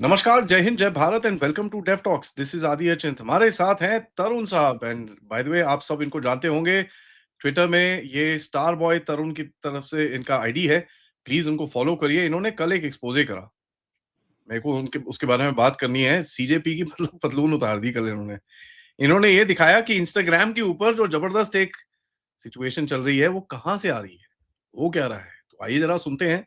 नमस्कार, जय हिंद, जय Bharat and welcome to Dev talks. This is Aadi Achint. हमारे साथ हैं तरुण साहब एंड बाय द वे आप सब इनको जानते होंगे। ट्विटर में ये स्टार बॉय तरुण की तरफ से इनका आईडी है। प्लीज उनको फॉलो करिए। इन्होंने कल एक एक्सपोजे करा। मेरे को उनके उसके बारे में बात करनी है। सीजेपी की मतलब पतलून उतार दी कल इन्होंने। इन्होंने ये दिखाया कि इंस्टाग्राम के ऊपर जो जबरदस्त एक सिचुएशन चल रही है वो कहाँ से आ रही है, वो क्या रहा है। तो आइए जरा सुनते हैं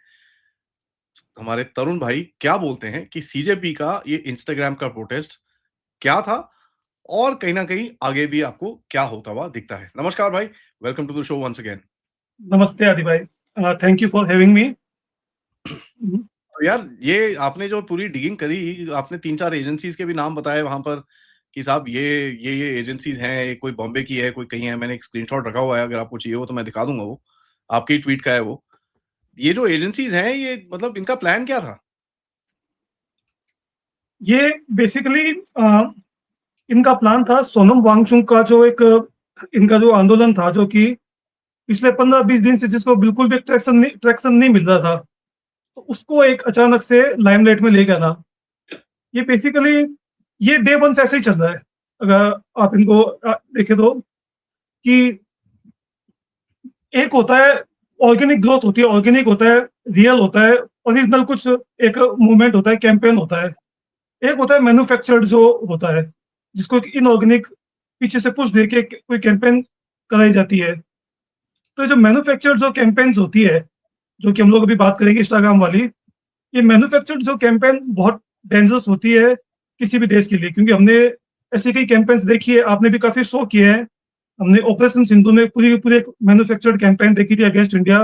हमारे तरुण भाई क्या बोलते हैं कि सीजेपी का ये इंस्टाग्राम का प्रोटेस्ट क्या था और कहीं ना कहीं आगे भी आपको क्या होता हुआ दिखता है। नमस्कार भाई, welcome to the show once again. नमस्ते आदि भाई। Thank you for having me. तो यार ये आपने जो पूरी डिगिंग करी, आपने 3-4 एजेंसीज के भी नाम बताए वहां पर कि साहब ये एजेंसीज हैं, एक कोई बॉम्बे की है, कोई कहीं है। मैंने एक स्क्रीनशॉट रखा हुआ है, अगर आपको चाहिए हो तो मैं दिखा दूंगा। वो आपकी ट्वीट का है। वो ये जो एजेंसीज हैं, ये मतलब इनका प्लान क्या था? ये बेसिकली इनका प्लान था सोनम वांगचुक का जो एक इनका जो आंदोलन था, जो कि पिछले 15-20 दिन से जिसको बिल्कुल भी ट्रैक्शन नहीं मिल रहा था, तो उसको एक अचानक से लाइमलाइट में ले गया था। ये बेसिकली ये डे वन से ऐसे ही चल रहा है। अगर आप इनको देखें तो कि एक होता है ऑर्गेनिक ग्रोथ होती है, ऑर्गेनिक होता है, रियल होता है, ओरिजिनल कुछ एक मूवमेंट होता है, कैंपेन होता है। एक होता है मैन्युफैक्चर्ड जो होता है, जिसको एक इनऑर्गेनिक पीछे से पुश देके कोई कैंपेन कराई जाती है। तो ये जो मैन्युफैक्चर्ड जो कैंपेन्स होती है, जो कि हम लोग अभी बात करेंगे इंस्टाग्राम वाली, ये मैन्युफैक्चर्ड जो कैंपेन बहुत डेंजरस होती है किसी भी देश के लिए, क्योंकि हमने ऐसी कई कैंपेन्स देखी है, आपने भी काफ़ी शो किए हैं। हमने ऑपरेशन सिंधु में पूरी की पूरी एक मैन्युफैक्चर्ड कैंपेन देखी थी अगेंस्ट इंडिया।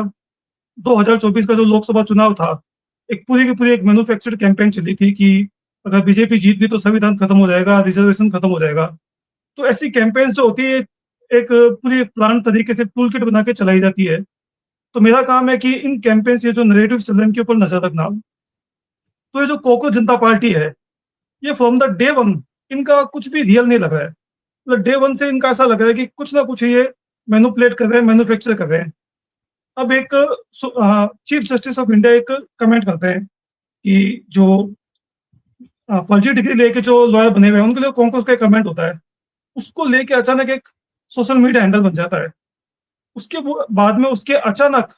2024 का जो लोकसभा चुनाव था, एक पूरी की पूरी एक मैन्युफैक्चर्ड कैंपेन चली थी कि अगर बीजेपी जीत गई तो संविधान खत्म हो जाएगा, रिजर्वेशन खत्म हो जाएगा। तो ऐसी कैंपेन्स जो होती है, एक पूरी प्लान तरीके से टूल किट बना के चलाई जाती है। तो मेरा काम है कि इन कैंपेन्स ये जो नैरेटिव चल रहे हैं इनके ऊपर नजर रखना। तो ये जो कोको जनता पार्टी है, ये फ्रॉम द डे वन इनका कुछ भी रियल नहीं लग रहा है। मतलब डे वन से इनका ऐसा लग रहा है कि कुछ ना कुछ ये मैनिपुलेट कर रहे हैं, मैन्युफैक्चर कर रहे हैं। अब एक चीफ जस्टिस ऑफ इंडिया एक कमेंट करते हैं कि जो फर्जी डिग्री लेके जो लॉयर बने हुए हैं उनके लिए कौन-कौन का कमेंट होता है। उसको लेके अचानक एक सोशल मीडिया हैंडल बन जाता है। उसके वो बाद में उसके अचानक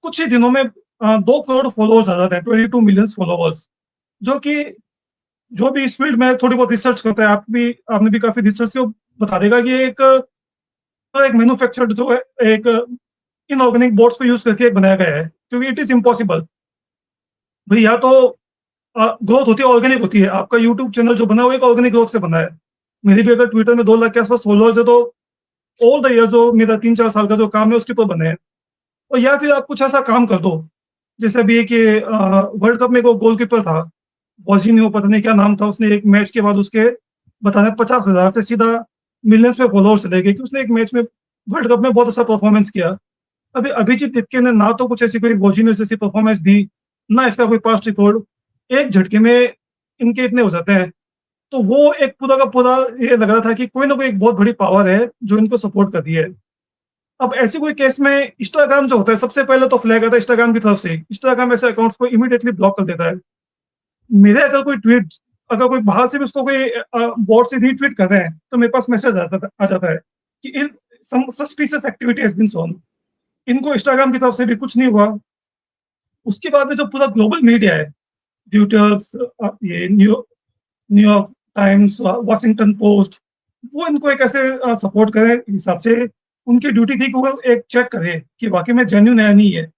कुछ ही दिनों में 2 करोड़ फॉलोअर्स आ जाते हैं, 22 मिलियन फॉलोअर्स। जो कि जो भी इस फील्ड में थोड़ी बहुत रिसर्च करता है, आपने भी काफ़ी रिसर्च किया, वो बता देगा कि एक मैन्युफैक्चर्ड जो है, एक इनऑर्गेनिक बोट्स को यूज़ करके एक बनाया गया है, क्योंकि इट इज़ इम्पॉसिबल। भई या तो ग्रोथ होती है, ऑर्गेनिक होती है। आपका यूट्यूब चैनल जो बना है वो एक ऑर्गेनिक ग्रोथ से बना है। मेरी भी अगर ट्विटर में 2 लाख के आस-पास फॉलोअर्स है, तो ऑल द ईयर जो मेरा 3-4 साल का जो काम है उसके ऊपर बने हैं। और या फिर आप कुछ ऐसा काम कर दो, जैसे अभी एक ये वर्ल्ड कप में एक वो गोलकीपर था, वॉजिनियो पता नहीं क्या नाम था, उसने एक मैच के बाद उसके बताया 50,000 से सीधा मिलियंस में फॉलोअर्स चले गए कि उसने एक मैच में वर्ल्ड कप में बहुत अच्छा परफॉर्मेंस किया। अभी अभिजीत दिपके ने ना तो कुछ ऐसी कोई वॉजिनियो जैसी परफॉर्मेंस दी, ना इसका कोई पास्ट रिकॉर्ड। एक झटके में इनके इतने हो जाते हैं। तो वो एक पूरा का पूरा ये लग रहा था कि कोई ना कोई एक बहुत बड़ी पावर है जो इनको सपोर्ट कर रही है। अब ऐसे कोई केस में इंस्टाग्राम जो होता है, सबसे पहले तो फ्लैग आता है इंस्टाग्राम की तरफ से। इंस्टाग्राम ऐसे अकाउंट्स को इमीडिएटली ब्लॉक कर देता है। मेरे अगर कोई बाहर से भी उसको कोई बॉट से रीट्वीट कर रहे हैं, तो मेरे पास मैसेज आ जाता है कि इन some suspicious activity has been shown. इनको इंस्टाग्राम की तरफ से भी कुछ नहीं हुआ। उसके बाद में जो पूरा ग्लोबल मीडिया है, रॉयटर्स, ये न्यूयॉर्क टाइम्स, वॉशिंगटन पोस्ट, वो इनको एक ऐसे सपोर्ट करे हिसाब से उनकी ड्यूटी थी कि वो एक चेक करे कि वाक़ई में जेन्युइन है या नहीं है।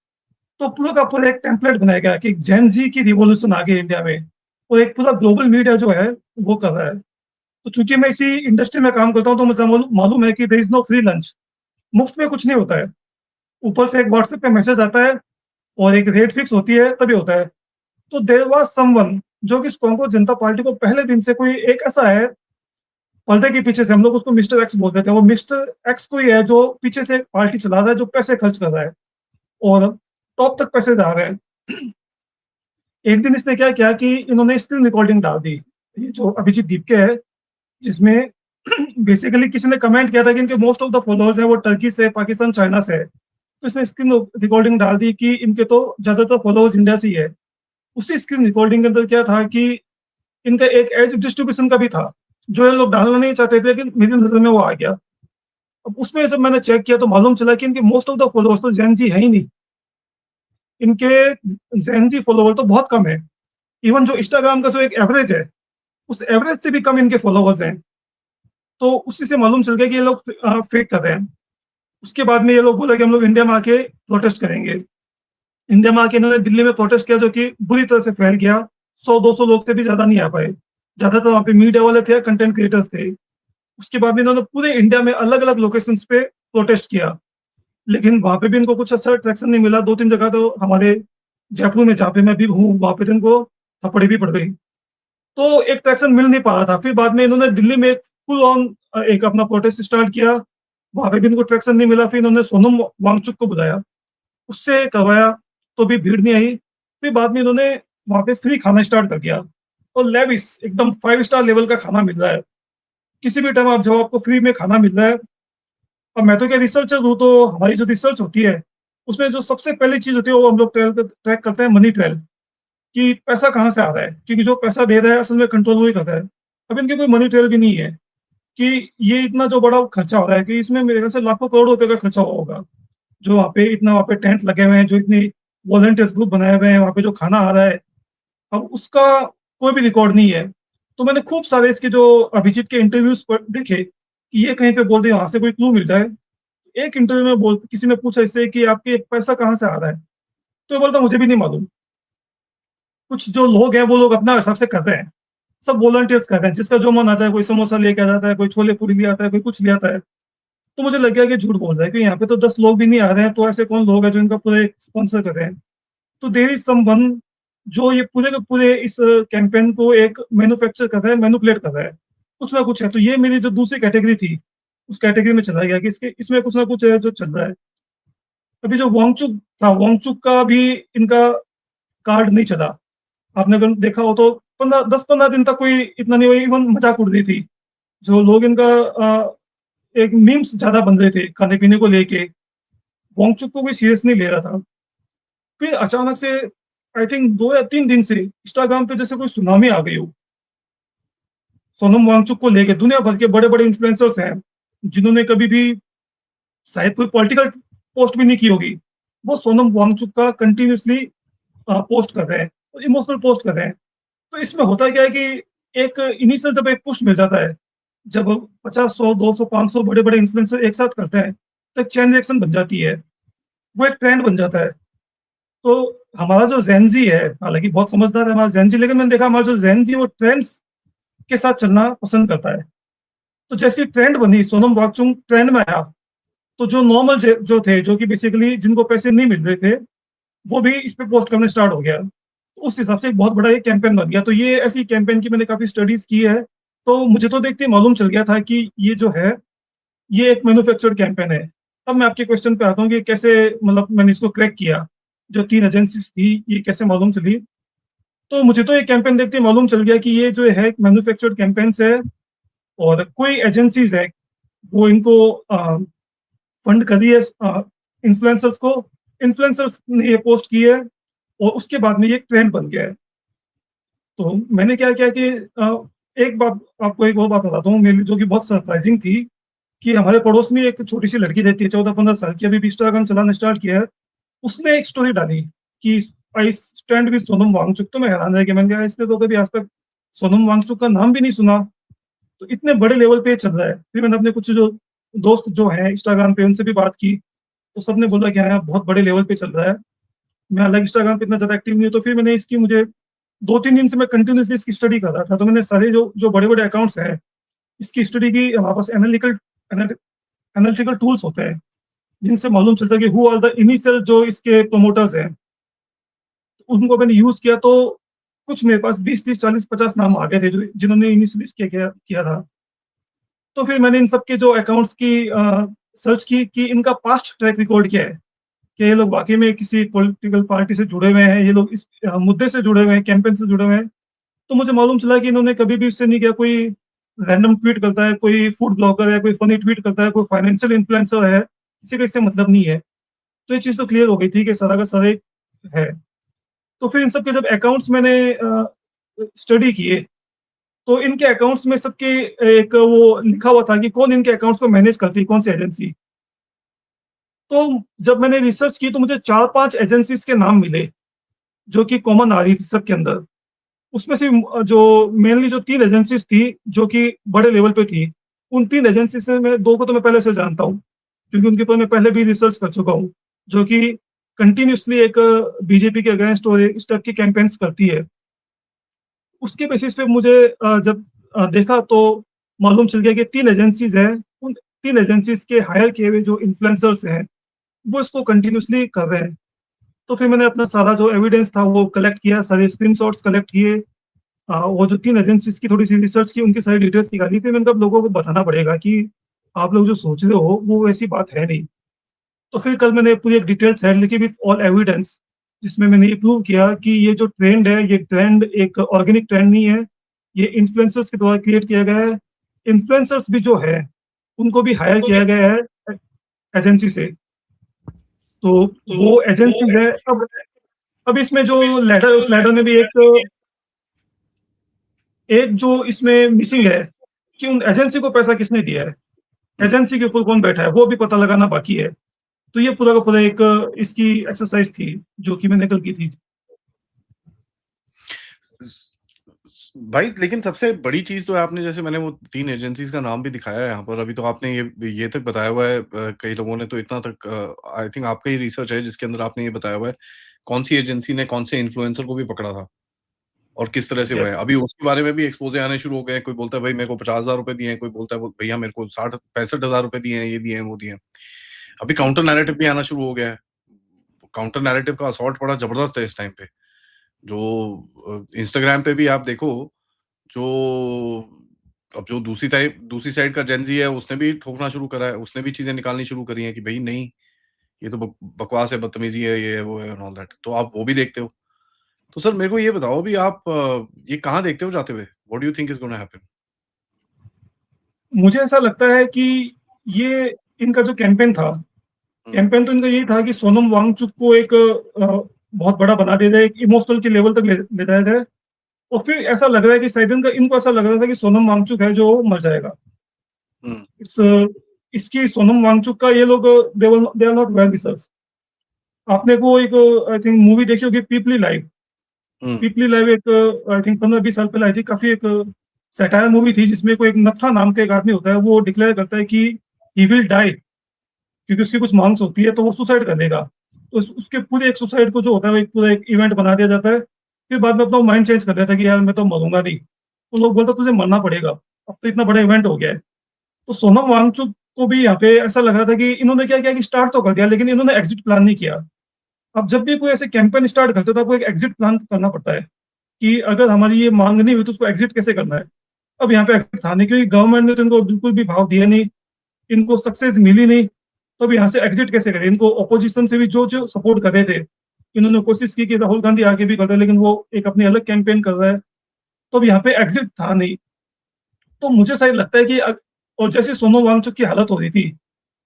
तो पूरा का पूरा एक टेम्पलेट बनाया गया कि जेन ज़ी की रिवॉल्यूशन आ गई इंडिया में, और एक पूरा ग्लोबल मीडिया जो है वो कर रहा है। तो चूँकि मैं इसी इंडस्ट्री में काम करता हूँ, तो मुझे मालूम है कि there is no free lunch. मुफ्त में कुछ नहीं होता है। ऊपर से एक व्हाट्सएप पे मैसेज आता है और एक रेट फिक्स होती है, तभी होता है। तो देयर वाज़ समवन जो कि कांग्रेस जनता पार्टी को पहले दिन से कोई एक ऐसा है, पर्दे के पीछे से, हम लोग उसको मिस्टर एक्स बोल देते हैं। वो मिस्टर एक्स कोई है जो पीछे से पार्टी चला रहा है, जो पैसे खर्च कर रहा है और टॉप तक पैसे जा रहे हैं। एक दिन इसने क्या किया कि इन्होंने स्क्रीन रिकॉर्डिंग डाल दी, ये जो अभिजीत दीपके है, जिसमें बेसिकली किसी ने कमेंट किया था कि इनके मोस्ट ऑफ द फॉलोअर्स हैं वो टर्की से, पाकिस्तान, चाइना से है। तो इसने स्क्रीन रिकॉर्डिंग डाल दी कि इनके तो ज़्यादातर फॉलोअर्स इंडिया से ही है। उसी स्क्रीन रिकॉर्डिंग के अंदर क्या था कि इनका एक एज डिस्ट्रीब्यूशन का भी था, जो ये लोग डालना नहीं चाहते थे, लेकिन मेरी नज़र में वो आ गया। अब उसमें जब मैंने चेक किया तो मालूम चला कि इनके मोस्ट ऑफ द फॉलोवर्स तो जेन ज़ी है ही नहीं। इनके जेन ज़ी फॉलोवर तो बहुत कम है। इवन जो इंस्टाग्राम का जो एक एवरेज है, उस एवरेज से भी कम इनके फॉलोवर्स हैं। तो उसी से मालूम चल गया कि ये लोग फेक कर रहे हैं। उसके बाद में ये लोग बोला कि हम लोग इंडिया में आके प्रोटेस्ट करेंगे। इंडिया में आके इन्होंने दिल्ली में प्रोटेस्ट किया, जो कि बुरी तरह से फैल गया। 100-200 लोग से भी ज़्यादा नहीं आ पाए। ज़्यादातर वहाँ पे मीडिया वाले थे, कंटेंट क्रिएटर्स थे। उसके बाद में इन्होंने पूरे इंडिया में अलग-अलग लोकेशंस पे प्रोटेस्ट किया, लेकिन वहाँ पे भी इनको कुछ अच्छा ट्रैक्शन नहीं मिला। 2-3 जगह तो हमारे जयपुर में, जहाँ पे मैं भी हूँ, वहाँ पे तो इनको थप्पड़ी भी पड़ गई। तो एक ट्रैक्शन मिल नहीं पा रहा था। फिर बाद में इन्होंने दिल्ली में एक फुल ऑन एक अपना प्रोटेस्ट स्टार्ट किया। वहाँ पे भी इनको ट्रैक्शन नहीं मिला। फिर इन्होंने सोनम वांगचुक को बुलाया, उससे करवाया, तो भी भीड़ नहीं आई। फिर बाद में इन्होंने वहाँ पे फ्री खाना स्टार्ट कर दिया, और लेविश एकदम 5 स्टार लेवल का खाना मिल रहा है। किसी भी टाइम आप जाओ, आपको फ्री में खाना मिल रहा है। अब मैं तो क्या रिसर्चर हूँ, तो हमारी जो रिसर्च होती है, उसमें जो सबसे पहली चीज़ होती है, वो हम लोग ट्रैक करते हैं मनी ट्रेल, कि पैसा कहाँ से आ रहा है, क्योंकि जो पैसा दे रहा है असल में कंट्रोल वही कर रहा है। अब इनकी कोई मनी ट्रेल भी नहीं है कि ये इतना जो बड़ा खर्चा हो रहा है, कि इसमें मेरे ख्याल से लाखों करोड़ रुपए का खर्चा हुआ होगा। जो वहाँ पे इतना, वहाँ पे टेंट लगे हुए हैं, जो इतनी वॉलंटियर्स ग्रुप बनाए हुए हैं, वहाँ पे जो खाना आ रहा है, अब उसका कोई भी रिकॉर्ड नहीं है। तो मैंने खूब सारे इसके जो अभिजीत के इंटरव्यूज़ देखे, कि ये कहीं पे बोल दे, वहाँ से कोई क्लू मिल जाए। एक इंटरव्यू में बोल किसी ने पूछा इससे कि आपके पैसा कहाँ से आ रहा है? तो ये बोलता मुझे भी नहीं मालूम। कुछ जो लोग हैं, वो लोग अपना हिसाब से कर रहे हैं। सब वॉलंटियर्स कर रहे हैं, जिसका जो मन आता है, कोई समोसा लेके आ जाता है, कोई छोले-पूरी ले आता है, कोई कुछ ले आता है। तो मुझे लग गया कि झूठ बोल रहा है, कि यहाँ पे तो 10 लोग भी नहीं आ रहे हैं, तो ऐसे कौन लोग हैं जो इनका पूरे स्पॉन्सर कर रहे हैं। तो देयर इज़ समवन जो ये पूरे के पूरे इस कैंपेन को एक मैन्युफैक्चर कर रहा है, मैनिपुलेट कर रहा है। कुछ ना कुछ है। तो ये मेरी जो दूसरी कैटेगरी थी, उस कैटेगरी में चला गया, कि इसमें कुछ ना कुछ है जो चल रहा है। अभी जो वांगचुक था, वांगचुक का भी इनका कार्ड नहीं चला। आपने अगर देखा हो तो 10-15 दिन तक कोई इतना नहीं हुआ, इवन मज़ाक उड़ रही थी। जो लोग इनका एक मीम्स ज़्यादा बन रहे थे खाने-पीने को लेके। वांगचुक को कोई सीरियस नहीं ले रहा था। फिर अचानक से आई थिंक 2 या 3 दिन से इंस्टाग्राम पे जैसे कोई सुनामी आ गई हो। सोनम वांगचुक को लेके दुनिया भर के बड़े-बड़े इन्फ्लुएंसर्स हैं, जिन्होंने कभी भी शायद कोई पॉलिटिकल पोस्ट भी नहीं की होगी। वो सोनम वांगचुक का कंटिन्यूअसली पोस्ट कर रहे हैं, और इमोशनल पोस्ट कर रहे हैं। तो इसमें होता क्या है कि एक इनिशियल जब एक पुश मिल जाता है, जब 50, 100, 200, 500 बड़े-बड़े इन्फ्लुएंसर एक साथ करते हैं, तो एक चेन रिएक्शन बन जाती है। वो एक ट्रेंड बन जाता है। तो हमारा जो ज़ेन ज़ी है, हालाँकि बहुत समझदार है हमारा ज़ेन ज़ी, लेकिन मैंने देखा हमारा जो ज़ेन ज़ी वो ट्रेंड्स के साथ चलना पसंद करता है। तो जैसे ही ट्रेंड बनी, सोनम वांगचुक ट्रेंड में आया, तो जो नॉर्मल जो थे, जो कि बेसिकली जिनको पैसे नहीं मिल रहे थे, वो भी इस पे पोस्ट करने स्टार्ट हो गया। तो उस हिसाब से एक बहुत बड़ा ये कैंपेन बन गया। तो ये ऐसी कैंपेन की मैंने काफ़ी स्टडीज़ की है। तो मुझे तो देखते ही मालूम चल गया था कि ये जो है, ये एक मैन्युफैक्चर्ड कैंपेन है। अब मैं आपके क्वेश्चन पे आता हूँ कि कैसे, मतलब मैंने इसको क्रैक किया। जो 3 एजेंसीज़ थी, ये कैसे मालूम चली? तो मुझे तो ये कैंपेन देखते ही मालूम चल गया कि ये जो है मैन्युफैक्चर्ड कैंपेन्स है, और कोई एजेंसीज़ है, वो इनको फंड कर रही है इन्फ्लुएंसर्स को। इन्फ्लुएंसर्स ने ये पोस्ट की है, और उसके बाद में ये एक ट्रेंड बन गया है। तो मैंने क्या किया कि एक बात आपको एक और बात बताता हूँ, मेरे लिए जो कि बहुत सरप्राइज़िंग थी, कि हमारे पड़ोस में एक छोटी-सी लड़की रहती है, 14-15 साल की, अभी भी इंस्टाग्राम चलाना स्टार्ट किया है। उसने एक स्टोरी डाली कि I stand with Sonam Wangchuk. तो मैं हैरान रह गया, मैंने कहा इसने तो कभी आज तक सोनम वांगचुक का नाम भी नहीं सुना, तो इतने बड़े लेवल पे ये चल रहा है। फिर मैंने अपने कुछ जो दोस्त जो हैं इंस्टाग्राम पे, उनसे भी बात की, तो सबने बोला कि हाँ, यार बहुत बड़े लेवल पे चल रहा है। मैं हालाँकि इंस्टाग्राम पे इतना ज़्यादा एक्टिव नहीं हूँ, तो फिर मैंने इसकी मुझे 2-3 दिन से मैं कंटिन्यूअसली इसकी स्टडी कर रहा था। तो मैंने सारे जो जो बड़े-बड़े अकाउंट्स हैं, इसकी स्टडी की। हमारे पास एनालिटिकल टूल्स होते हैं, जिनसे मालूम चलता है कि हू आर द इनिशियल जो इसके प्रमोटर्स हैं। उनको मैंने यूज़ किया, तो कुछ मेरे पास 20, 30, 40, 50 नाम आ गए थे, जो जिन्होंने इनिशियली इसके किया किया था। तो फिर मैंने इन सब के जो अकाउंट्स की सर्च की कि इनका पास्ट ट्रैक रिकॉर्ड क्या है, कि ये लोग वाक़ई में किसी पॉलिटिकल पार्टी से जुड़े हुए हैं, ये लोग इस मुद्दे से जुड़े हुए हैं, कैंपेन से जुड़े हुए हैं। तो मुझे मालूम चला कि इन्होंने कभी भी उससे नहीं किया। कोई रैंडम ट्वीट करता है, कोई फूड ब्लॉगर है, कोई फनी ट्वीट करता है, कोई फाइनेंशियल इन्फ्लुएंसर है, किसी का इससे मतलब नहीं है। तो ये चीज़ तो क्लियर हो गई थी कि सारा का सारा एक है। तो फिर इन सब के जब अकाउंट्स मैंने स्टडी किए, तो इनके अकाउंट्स में सबके एक वो लिखा हुआ था कि कौन इनके अकाउंट्स को मैनेज करती है, कौन-सी एजेंसी। तो जब मैंने रिसर्च की तो मुझे 4-5 एजेंसीज़ के नाम मिले, जो कि कॉमन आ रही थी सबके अंदर। उसमें से जो मेनली जो 3 एजेंसीज़ थी, जो कि बड़े लेवल पे थी, उन 3 एजेंसी से मैं 2 को तो मैं पहले से जानता हूँ, क्योंकि उनके ऊपर मैं पहले भी रिसर्च कर चुका हूँ, जो कि कंटिन्यूअसली एक बीजेपी के अगेंस्ट और इस टाइप की कैम्पेन्स करती है। उसके बेसिस पे मुझे जब देखा तो मालूम चल गया कि 3 एजेंसीज़ हैं, उन 3 एजेंसीज़ के हायर किए हुए जो इन्फ्लुएंसर्स हैं, वो इसको कंटिन्यूअसली कर रहे हैं। तो फिर मैंने अपना सारा जो एविडेंस था वो कलेक्ट किया, सारे स्क्रीनशॉट्स कलेक्ट किए, वो जो 3 एजेंसीज़ की थोड़ी-सी रिसर्च की, उनकी सारी डिटेल्स निकाली। फिर मैंने कहा अब लोगों को बताना पड़ेगा कि आप लोग जो सोच रहे हो, वो वैसी बात है नहीं। तो फिर कल मैंने पूरी एक डिटेल्ड थ्रेड लिखी विथ ऑल एविडेंस, जिसमें मैंने ये प्रूव किया कि ये जो ट्रेंड है, ये ट्रेंड एक ऑर्गेनिक ट्रेंड नहीं है, ये इन्फ्लुएंसर्स के द्वारा क्रिएट किया गया है। इन्फ्लुएंसर्स भी जो है, उनको भी हायर किया गया है एजेंसी से। तो वो एजेंसीज़ है। अब इसमें जो लैडर है, उस लैडर में भी एक एक जो इसमें मिसिंग है कि उन एजेंसी को पैसा किसने दिया है? हुँ। एजेंसी के ऊपर कौन बैठा है? वो भी पता लगाना बाकी है। तो ये पूरा का पूरा एक इसकी एक्सरसाइज़ थी, जो कि मैंने कल की थी। भाई लेकिन सबसे बड़ी चीज़ तो आपने जैसे मैंने वो 3 एजेंसीज़ का नाम भी दिखाया है यहाँ पर, अभी तो आपने ये तक बताया हुआ है कई लोगों ने तो इतना तक आई थिंक आपका ही रिसर्च है जिसके अंदर आपने ये बताया हुआ है, कौन-सी एजेंसी ने कौन-से इन्फ्लुएंसर को भी पकड़ा था और किस तरह से हुए यस, हैं। अभी उसके बारे में भी एक्सपोज़े आने शुरू हो गए हैं, कोई बोलता है भाई मेरे को ₹50,000 दिए हैं, कोई बोलता है वो भैया मेरे को 60 ₹65,000 दिए हैं, ये दिए हैं, वो दिए हैं। अभी काउंटर नैरेटिव भी आना शुरू हो गया है। काउंटर नैरेटिव का असॉल्ट बड़ा ज़बरदस्त है इस टाइम पे। जो इंस्टाग्राम पे भी आप देखो, जो अब जो दूसरी साइड का जेन ज़ी है, उसने भी ठोकना शुरू करा है, उसने भी चीज़ें निकालनी शुरू करी हैं कि भई नहीं, ये तो बकवास है, बदतमीज़ी है, ये है, वो है एंड ऑल दैट। तो आप वो भी देखते हो। तो सर मेरे को ये बताओ अभी आप ये कहाँ देखते हो जाते हुए? What do you think is gonna happen? मुझे ऐसा लगता है कि ये इनका जो कैंपेन था, हुँ, कैंपेन तो इनका यही था कि सोनम वांगचुक को एक बहुत बड़ा बना दिया जाए, एक इमोशनल के लेवल तक ले जाया जाए। और फिर ऐसा लग रहा है कि शायद इनको ऐसा लग रहा था कि सोनम वांगचुक है जो मर जाएगा। हुँ, इट्स इसकी सोनम वांगचुक का ये लोग they are not well researched. आपने वो एक आई थिंक मूवी देखी होगी, पीपली लाइव। हुँ, पीपली लाइव एक आई थिंक 15-20 साल पहले आई थी। काफ़ी एक सैटायर मूवी थी, जिसमें कोई एक नत्था नाम का एक आदमी होता है, वो डिक्लेयर करता है कि ही विल डाई, क्योंकि उसकी कुछ मांग्स होती है, तो वो सुसाइड कर लेगा। तो उसके पूरे एक सुसाइड को जो होता है, वो एक पूरा एक इवेंट बना दिया जाता है। फिर बाद में अपना माइंड चेंज कर लेता है कि यार मैं तो मरूँगा नहीं। तो लोग बोलते हैं तुझे मरना पड़ेगा, अब तो इतना बड़ा इवेंट हो गया है। तो सोनम वांगचुक को भी यहाँ पे ऐसा लग रहा था कि इन्होंने क्या किया कि स्टार्ट तो कर दिया, लेकिन इन्होंने एग्ज़िट प्लान नहीं किया। अब जब भी कोई ऐसे कैंपेन स्टार्ट करते हैं, तो आपको एक एग्ज़िट प्लान करना पड़ता है कि अगर हमारी ये माँग नहीं हुई तो उसको एग्ज़िट कैसे करना है। अब यहाँ पे एग्ज़िट था नहीं, क्योंकि गवर्नमेंट ने तो इनको बिल्कुल भी भाव दिया नहीं, इनको सक्सेस मिली नहीं। तो अब यहाँ से एग्ज़िट कैसे करें? इनको ऑपोज़िशन से भी जो सपोर्ट कर रहे थे, इन्होंने कोशिश की कि राहुल गांधी आगे भी कर रहे हैं, लेकिन वो एक अपनी अलग कैंपेन कर रहा है। तो अब यहाँ पे एग्ज़िट था नहीं। तो मुझे शायद लगता है कि और जैसे सोनम वांगचुक की हालत हो रही थी,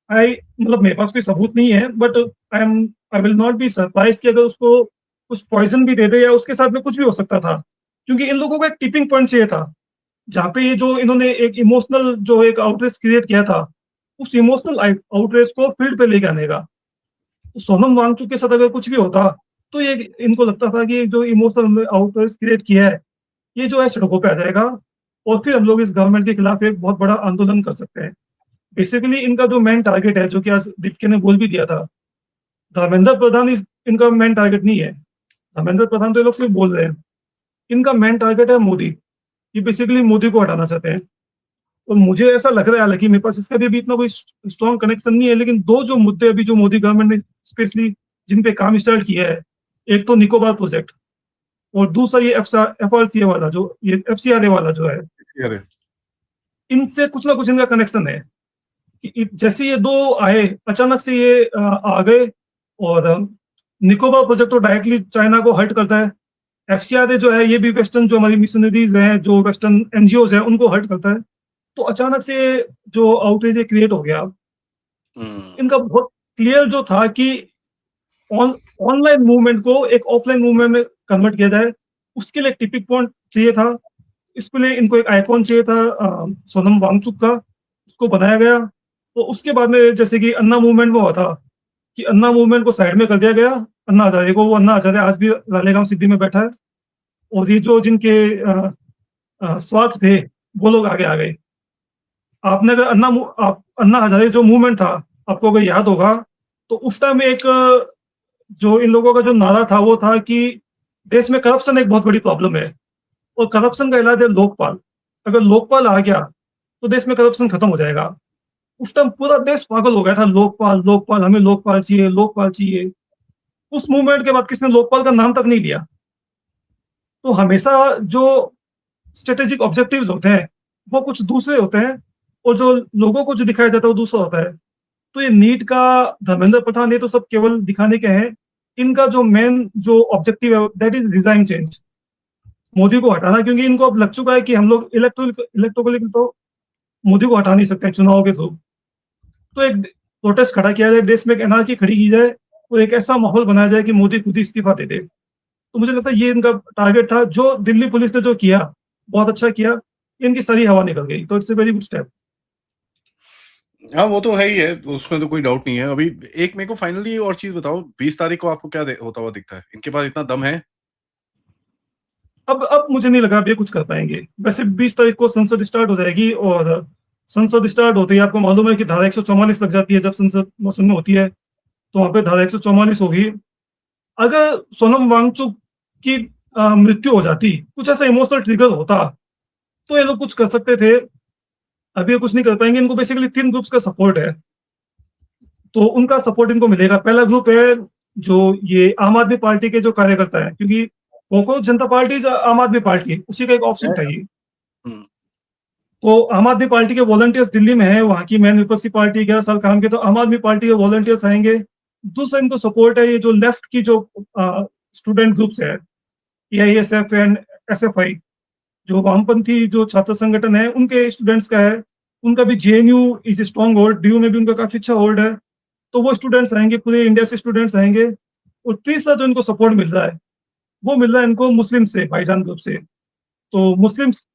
आई मतलब मेरे पास कोई सबूत नहीं है, but I will not be surprised कि अगर उसको कुछ पॉइज़न भी दे दे, या उसके साथ में कुछ भी हो सकता था। क्योंकि इन लोगों को एक टिपिंग पॉइंट चाहिए था, जहाँ पे ये जो इन्होंने एक इमोशनल जो एक आउटरेज क्रिएट किया था, उस इमोशनल आउटरेज को फील्ड पे लेके आने का। तो सोनम वांगचुक के साथ अगर कुछ भी होता, तो ये इनको लगता था कि जो इमोशनल आउटरेज क्रिएट किया है, ये जो है सड़कों पे आ जाएगा, और फिर हम लोग इस गवर्नमेंट के खिलाफ एक बहुत बड़ा आंदोलन कर सकते हैं। बेसिकली इनका जो मेन टारगेट है, जो कि आज दीपिका ने बोल भी दिया था, धर्मेंद्र प्रधान इनका मेन टारगेट नहीं है। धर्मेंद्र प्रधान तो ये लोग सिर्फ बोल रहे हैं। इनका मेन टारगेट है मोदी। ये बेसिकली मोदी को हटाना चाहते हैं। और मुझे ऐसा लग रहा है, हालाँकि मेरे पास इसका भी अभी इतना कोई स्ट्रॉन्ग कनेक्शन नहीं है, लेकिन 2 जो मुद्दे अभी जो मोदी गवर्नमेंट ने स्पेशली जिन पे काम स्टार्ट किया है, एक तो निकोबार प्रोजेक्ट, और दूसरा ये एफआरसीए वाला, जो ये एफसीआरए वाला जो है, अरे! इनसे कुछ ना कुछ इनका कनेक्शन है। कि जैसे ये 2 आए, अचानक से ये आ गए, और निकोबार प्रोजेक्ट तो डायरेक्टली चाइना को हर्ट करता है। एफसीआरए जो है, ये भी वेस्टर्न जो हमारी मिशनरीज़ हैं, जो वेस्टर्न एनजीओज़ हैं, उनको हर्ट करता है। तो अचानक से जो आउटरीच ये क्रिएट हो गया। हुँ, इनका बहुत क्लियर जो था कि ऑन ऑनलाइन मूवमेंट को एक ऑफलाइन मूवमेंट में कन्वर्ट किया जाए, उसके लिए एक टिपिंग पॉइंट चाहिए था। इसके लिए इनको एक आइकॉन चाहिए था सोनम वांगचुक का, उसको बनाया गया। तो उसके बाद में जैसे कि अन्ना मूवमेंट में हुआ था, कि अन्ना मूवमेंट को साइड में कर दिया गया, अन्ना हज़ारे को। वो अन्ना हज़ारे आज भी रालेगाँव सिद्धि में बैठा है, और ये जो जिनके स्वार्थ थे, वो लोग आगे आ गए। आपने अगर अन्ना हज़ारे जो मूवमेंट था, आपको अगर याद होगा, तो उस टाइम एक जो इन लोगों का जो नारा था, वो था कि देश में करप्शन एक बहुत बड़ी प्रॉब्लम है, और करप्शन का इलाज है लोकपाल। अगर लोकपाल आ गया, तो देश में करप्शन खत्म हो जाएगा। उस टाइम पूरा देश पागल हो गया था, लोकपाल, लोकपाल, हमें लोकपाल चाहिए, लोकपाल चाहिए। उस मूवमेंट के बाद किसी ने लोकपाल का नाम तक नहीं लिया। तो हमेशा जो स्ट्रैटेजिक ऑब्जेक्टिव्स होते हैं, वो कुछ दूसरे होते हैं, और जो लोगों को जो दिखाया जाता है, वो दूसरा होता है। तो ये नीट का, धर्मेंद्र प्रधान, ये तो सब केवल दिखाने के हैं। इनका जो मेन जो ऑब्जेक्टिव है, that is resign change. Modi को हटाना, क्योंकि इनको अब लग चुका है कि हम लोग इलेक्टोरल तो मोदी को हटा नहीं सकते हैं चुनाव के थ्रू। तो एक प्रोटेस्ट खड़ा किया जाए, देश में एक एनार्की खड़ी की जाए, और एक ऐसा माहौल बनाया जाए कि मोदी खुद ही इस्तीफा दे दे। तो मुझे लगता है ये इनका टारगेट था। जो दिल्ली पुलिस ने जो किया, बहुत अच्छा किया। इनकी सारी हवा निकल गई, तो it's a very good step. हाँ, वो तो है ही है, उसमें तो कोई डाउट नहीं है। अभी एक मेरे को फाइनली और चीज़ बताओ, 20 तारीख को आपको क्या होता हुआ दिखता है? इनके पास इतना दम है? अब मुझे नहीं लगा अब ये कुछ कर पाएँगे। वैसे 20 तारीख को संसद स्टार्ट हो जाएगी, और संसद स्टार्ट होते ही आपको मालूम है कि धारा 144 लग जाती है जब संसद मौसम में होती है, तो वहाँ पे धारा 144 होगी। अगर सोनम वांगचुक की मृत्यु हो जाती, कुछ ऐसा इमोशनल ट्रिगर होता, तो ये लोग कुछ कर सकते थे। अभी ये कुछ नहीं कर पाएँगे। इनको बेसिकली 3 ग्रुप्स का सपोर्ट है, तो उनका सपोर्ट इनको मिलेगा। पहला ग्रुप है जो ये आम आदमी पार्टी के जो कार्यकर्ता हैं, क्योंकि कोको जनता पार्टी आम आदमी पार्टी, उसी का एक है, ऑफसेट है ये। हुँ। तो आम आदमी पार्टी के वॉलंटियर्स दिल्ली में हैं, वहाँ की मेन विपक्षी पार्टी 11 साल काम की, तो आम आदमी पार्टी के वॉलंटियर्स आएँगे। दूसरा इनको सपोर्ट है ये जो लेफ्ट की जो स्टूडेंट ग्रुप्स है, एआईएसएफ एंड एसएफआई, जो वामपंथी जो छात्र संगठन है, उनके स्टूडेंट्स का है। उनका भी JNU is a strong hold, DU में भी उनका काफ़ी अच्छा होल्ड है। तो वो स्टूडेंट्स आएँगे, पूरे इंडिया से स्टूडेंट्स आएँगे। और तीसरा जो इनको सपोर्ट मिल रहा है, वो मिल रहा है इनको मुस्लिम से, भाईजान ग्रुप से। तो मुस्लिम्स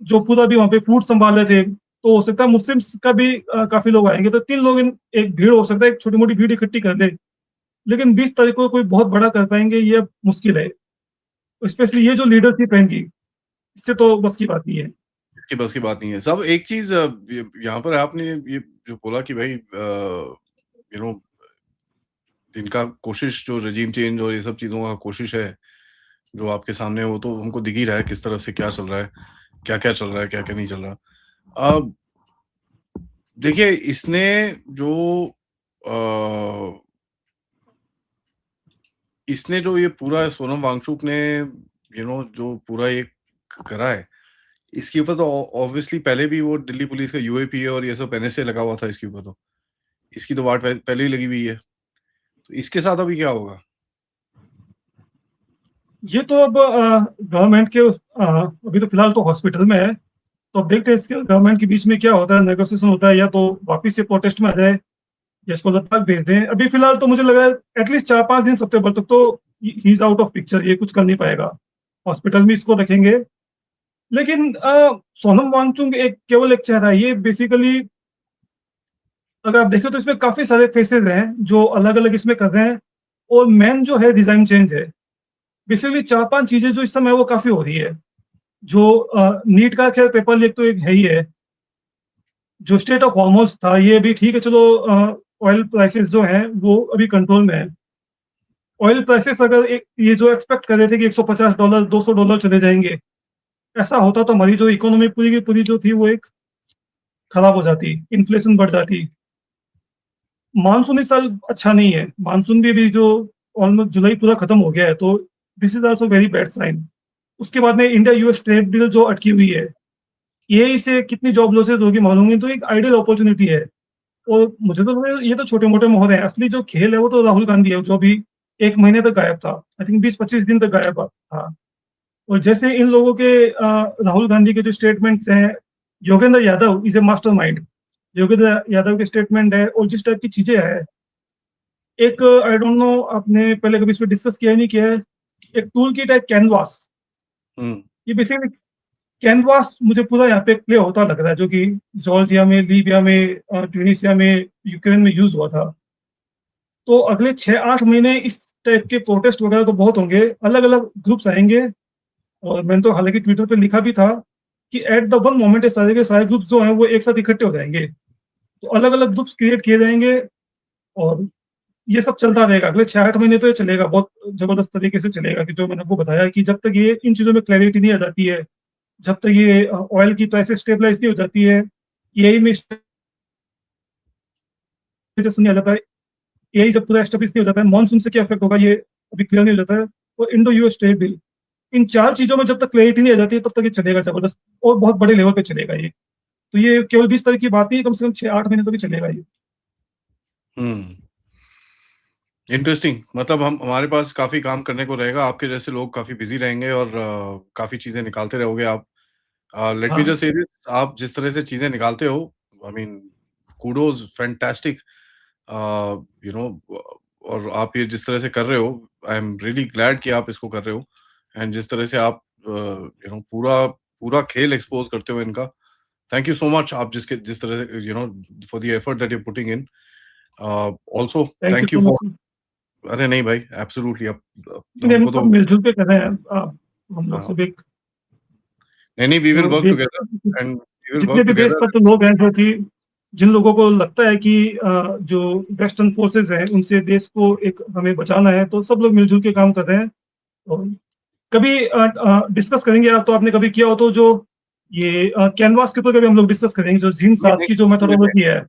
जो पूरा भी वहाँ पे फूड सँभाल रहे थे, तो हो सकता है मुस्लिम्स का भी काफ़ी लोग आएँगे। तो 3 लोग इन एक भीड़ हो सकता है, एक छोटी-मोटी भीड़ इकट्ठी कर ले। लेकिन 20 तारीख को कोई बहुत बड़ा कर पाएँगे, ये अब मुश्किल है। स्पेशली ये जो लीडरशिप है इनकी, इससे तो बस की बात नहीं है। इसकी बस की बात नहीं है। सब एक चीज़ य यहाँ पर आपने ये जो बोला कि भाई यू नो इनका कोशिश जो रेजिम चेंज और ये सब चीज़ों का कोशिश है, जो आपके सामने है, वो तो हमको दिख ही रहा है किस तरह से क्या चल रहा है, क्या-क्या चल रहा है, क्या-क्या नहीं चल रहा। अब देखिए इसने जो अ, इसने जो ये पूरा सोनम वांगचुक ने जो पूरा ये करा है, इसके ऊपर तो ऑब्वियसली पहले भी वो दिल्ली पुलिस का यूएपीए और ये सब एनएसए लगा हुआ था इसके ऊपर तो। इसकी तो वाट पहले ही लगी हुई है। तो इसके साथ अभी क्या होगा? ये तो अब गवर्नमेंट के अभी तो फिलहाल तो हॉस्पिटल में है, तो अब देखते हैं इसके गवर्नमेंट के बीच में क्या होता है, नेगोशिएशन होता है, या तो वापिस से प्रोटेस्ट में आ जाए, या इसको लद्दाख भेज दें। अभी फिलहाल तो मुझे लगा है एटलीस्ट 4-5 दिन सितंबर तक तो he is out of picture, ये कुछ कर नहीं पाएगा। हॉस्पिटल में इसको रखेंगे। लेकिन सोनम वांगचुक एक केवल एक चेहरा है, ये बेसिकली अगर आप देखें तो इसमें काफ़ी सारे फेसेस हैं, जो अलग-अलग इसमें कर रहे हैं, और मेन जो है डिज़ाइन चेंज है। बेसिकली 4-5 चीज़ें जो इस समय वो काफ़ी हो रही है। जो नीट का खैर पेपर लीक तो एक है ही है। जो स्टेट ऑफ हॉर्मोज़ था, ये भी ठीक है, चलो ऑयल प्राइसेज़ जो हैं, वो अभी कंट्रोल में है। ऑयल प्राइसेज़ अगर एक ये जो एक्सपेक्ट कर रहे थे कि $150, $200 चले जाएँगे, ऐसा होता तो हमारी जो इकोनॉमी पूरी की पूरी जो थी, वो एक खराब हो जाती, इन्फ्लेशन बढ़ जाती। मानसून इस साल अच्छा नहीं है। मानसून भी अभी जो ऑलमोस्ट जुलाई पूरा खत्म हो गया है, तो this is also very bad sign. उसके बाद में इंडिया यूएस ट्रेड डील जो अटकी हुई है, ये से कितनी जॉब लॉसेस होगी मालूम नहीं, तो एक आइडियल अपॉर्च्युनिटी है। और मुझे तो लग रहा है ये तो छोटे-मोटे मोहर हैं, असली जो खेल है वो तो राहुल गांधी है, जो अभी 1 महीने तक गायब था। आई थिंक 20-25 दिन तक गायब था। और जैसे इन लोगों के राहुल गांधी के जो स्टेटमेंट्स हैं, Yogendra Yadav is a mastermind. Yogendra Yadav के स्टेटमेंट है, और जिस टाइप की चीज़ें हैं, एक आई डोंट नो आपने पहले कभी इस पे डिस्कस किया है नहीं किया है, एक टूल किट है कैनवास। हुँ। ये बेसिकली कैनवास मुझे पूरा यहाँ पे क्लियर होता लग रहा है, जो कि जॉर्जिया में, लीबिया में, ट्यूनीशिया में, यूक्रेन में यूज़ हुआ था। तो अगले 6-8 महीने इस टाइप के प्रोटेस्ट वगैरह तो बहुत होंगे, अलग-अलग ग्रुप्स आएँगे। और मैंने तो हालाँकि ट्विटर पे लिखा भी था कि एट द वन मोमेंट ये सारे के सारे ग्रुप्स जो हैं वो एक साथ इकट्ठे हो जाएँगे। तो अलग-अलग ग्रुप्स क्रिएट किए जाएँगे और ये सब चलता रहेगा। अगले 6-8 महीने तो ये चलेगा, बहुत ज़बरदस्त तरीके से चलेगा, कि जो मैंने आपको बताया कि जब तक ये इन चीज़ों में क्लैरिटी नहीं आ जाती है, जब तक ये ऑयल की प्राइसेज़ स्टेबलाइज़ नहीं हो जाती है, एआई में स्टेबलाइजेशन नहीं आ जाता है, एआई जब पूरा एस्टेब्लिश नहीं हो जाता है, मॉनसून से क्या इफ़ेक्ट होगा ये अभी क्लियर नहीं हो जाता है, और इंडो यूएस ट्रेड डील, इन 4 चीज़ों में जब तक क्लैरिटी नहीं आ जाती है, तब तक ये चलेगा ज़बरदस्त और बहुत बड़े लेवल पे चलेगा ये। तो ये केवल 20 तारीख की बात नहीं है, कम से कम 6-8 महीने तक ये चलेगा ये। हुँ। इंटरेस्टिंग, मतलब हम हमारे पास काफ़ी काम करने को रहेगा, आपके जैसे लोग काफ़ी बिज़ी रहेंगे और काफ़ी चीज़ें निकालते रहोगे आप। लेट मी हाँ, जस्ट से दिस, आप जिस तरह से चीज़ें निकालते हो, I mean kudos, fantastic, a, you know, और आप ये जिस तरह से कर रहे हो, आई एम रियली ग्लैड कि आप इसको कर रहे हो, एंड जिस तरह से आप पूरा पूरा खेल एक्सपोज़ करते हो इनका। थैंक यू सो मच, आप जिस तरह से for the effort that you are putting in. Also thank you thank you so for, much. अरे नहीं भाई, एब्सोल्युटली, अब नहीं, हम हमको तो सब मिल-जुल के कर रहे हैं। हम लोग हाँ, सब एक नहीं, नहीं, वी विल जो वर्क देश टुगेदर एंड वी विल जितने वर्क भी देश टुगेदर। पर तो लोग हैं, जो कि जिन लोगों को लगता है कि जो वेस्टर्न फोर्सेज़ हैं, उनसे देश को एक हमें बचाना है, तो सब लोग मिल-जुल के काम कर रहे हैं। और कभी डिस्कस करेंगे, आप तो आपने कभी किया हो तो जो ये कैनवास के ऊपर कभी हम लोग डिस्कस करेंगे, जो जिन नहीं, 7 की जो नहीं, मेथोडोलॉजी है।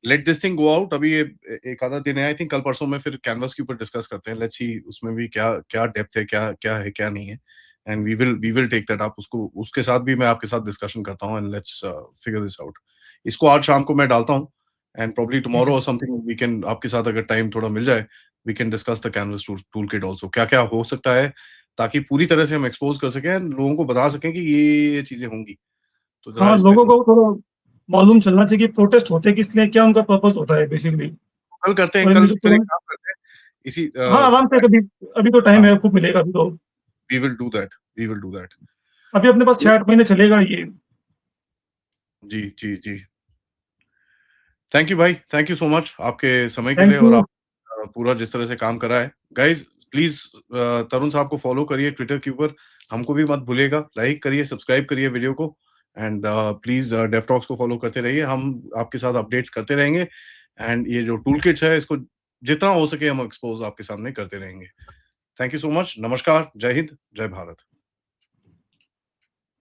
Let this thing go out, अभी ये एक आधा दिन है, आई थिंक कल परसों में फिर कैनवास के ऊपर डिस्कस करते हैं, लेट्स सी उसमें भी क्या क्या डेप्थ है, क्या क्या है, क्या नहीं है, and we will take that, आप उसको उसके साथ भी मैं आपके साथ डिस्कशन करता हूँ, and let's figure this out. इसको आज शाम को मैं डालता हूँ, एंड प्रोबब्ली ठीक टुमारो है। और समथिंग वी कैन, आपके साथ अगर टाइम थोड़ा मिल जाए, we can discuss the canvas tool kit also, क्या क्या हो सकता है, ताकि पूरी तरह से हम एक्सपोज कर सकें and लोगों को बता सकें कि ये चीजें होंगी, तो जरा हाँ, इस पे लोगों को थोड़ा मालूम चलना चाहिए कि प्रोटेस्ट होते किस लिए, क्या उनका पर्पज़ होता है बेसिकली। कल करते हैं, और कल इनमें जो कल एक तुरंत काम करते हैं, इसी हाँ, आराम से कभी अभी तो टाइम हाँ, है, खूब मिलेगा अभी तो। We will do that, we will do that. अभी अपने पास 6-8 महीने चलेगा ये। जी, जी, जी। थैंक यू भाई, थैंक यू सो मच आपके समय के थैंक लिए, और यू। आप पूरा जिस तरह से काम करा है। गाइज़ प्लीज़ तरुण साहब को फॉलो करिए ट्विटर के ऊपर, हमको भी मत भूलिएगा, लाइक करिए, सब्सक्राइब करिए वीडियो को, एंड प्लीज़ डेव टॉक्स को फॉलो करते रहिए, हम आपके साथ अपडेट्स करते रहेंगे, एंड ये जो टूल किट्स है, इसको जितना हो सके हम एक्सपोज़ आपके सामने करते रहेंगे। थैंक यू सो मच, नमस्कार, जय हिंद, जय भारत।